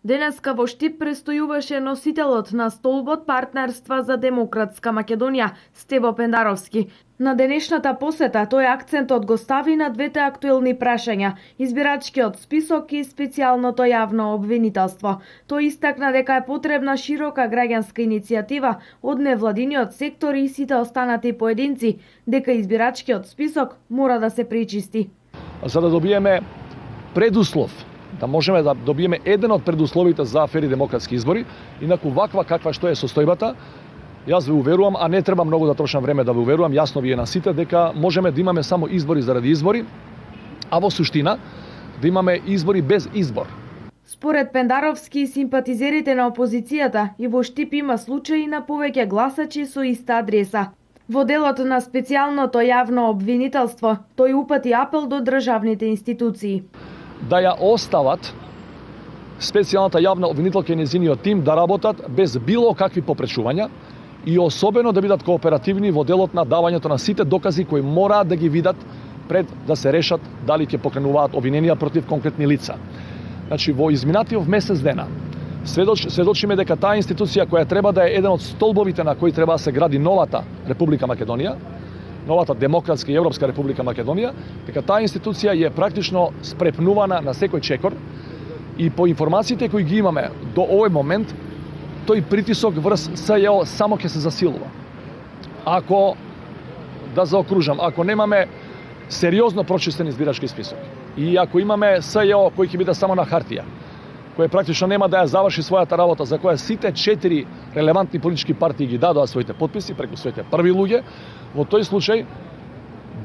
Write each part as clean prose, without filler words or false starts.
Денеска во Штип престојуваше носителот на столбот Партнерства за демократска Македонија, Стево Пендаровски. На денешната посета тој акцентот го стави на двете актуелни прашања, избирачкиот список и специјалното јавно обвинителство. Тој истакна дека е потребна широка граѓанска иницијатива од невладиниот сектор и сите останати поединци, дека избирачкиот список мора да се пречисти. За да добиеме предуслов, да можеме да добиеме еден од предусловите за фери демократски избори, инаку ваква каква што е состојбата, јас ве уверувам, а не треба многу да трошам време да ве уверувам, јасно ви е на сите дека можеме да имаме само избори заради избори, а во суштина да имаме избори без избор. Според Пендаровски и симпатизерите на опозицијата, и во Штип има случаи на повеќе гласачи со иста адреса. Во делот на специјалното јавно обвинителство, тој упати апел до државните институции. Да ја остават специјалната јавна обвинителка и незиниот тим да работат без било какви попречувања и особено да бидат кооперативни во делот на давањето на сите докази кои мораат да ги видат пред да се решат дали ќе покренуваат обвиненија против конкретни лица. Значи, во изминатиот месец дена сведочиме дека таа институција која треба да е еден од столбовите на кои треба да се гради новата Република Македонија, новата демократска и европска Република Македонија, дека таа институција е практично спрепнувана на секој чекор и по информациите кои ги имаме до овој момент, тој притисок врз СЈО само ќе се засилува. Ако, да заокружам, ако немаме сериозно прочистен избирачки список и ако имаме СЈО кој ќе биде само на хартија, кој практично нема да ја заврши својата работа, за која сите 4 релевантни политички партии ги дадоа своите потписи преку своите први луѓе, во тој случај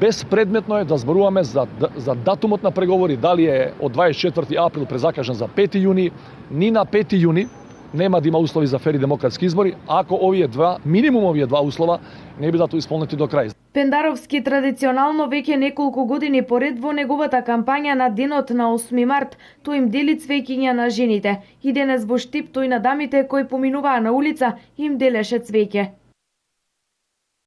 безпредметно е да зборуваме за датумот на преговори, дали е од 24 април презакажан за 5 јуни, ни на 5 јуни нема да има услови за фери демократски избори, ако минимум овие два услова не бидат исполнети до крај. Пендаровски традиционално веќе неколку години поред во неговата кампања на денот на 8 март, тој им дели цвеќиња на жените. И денес во Штип тој на дамите кои поминуваа на улица им делеше цвеќе.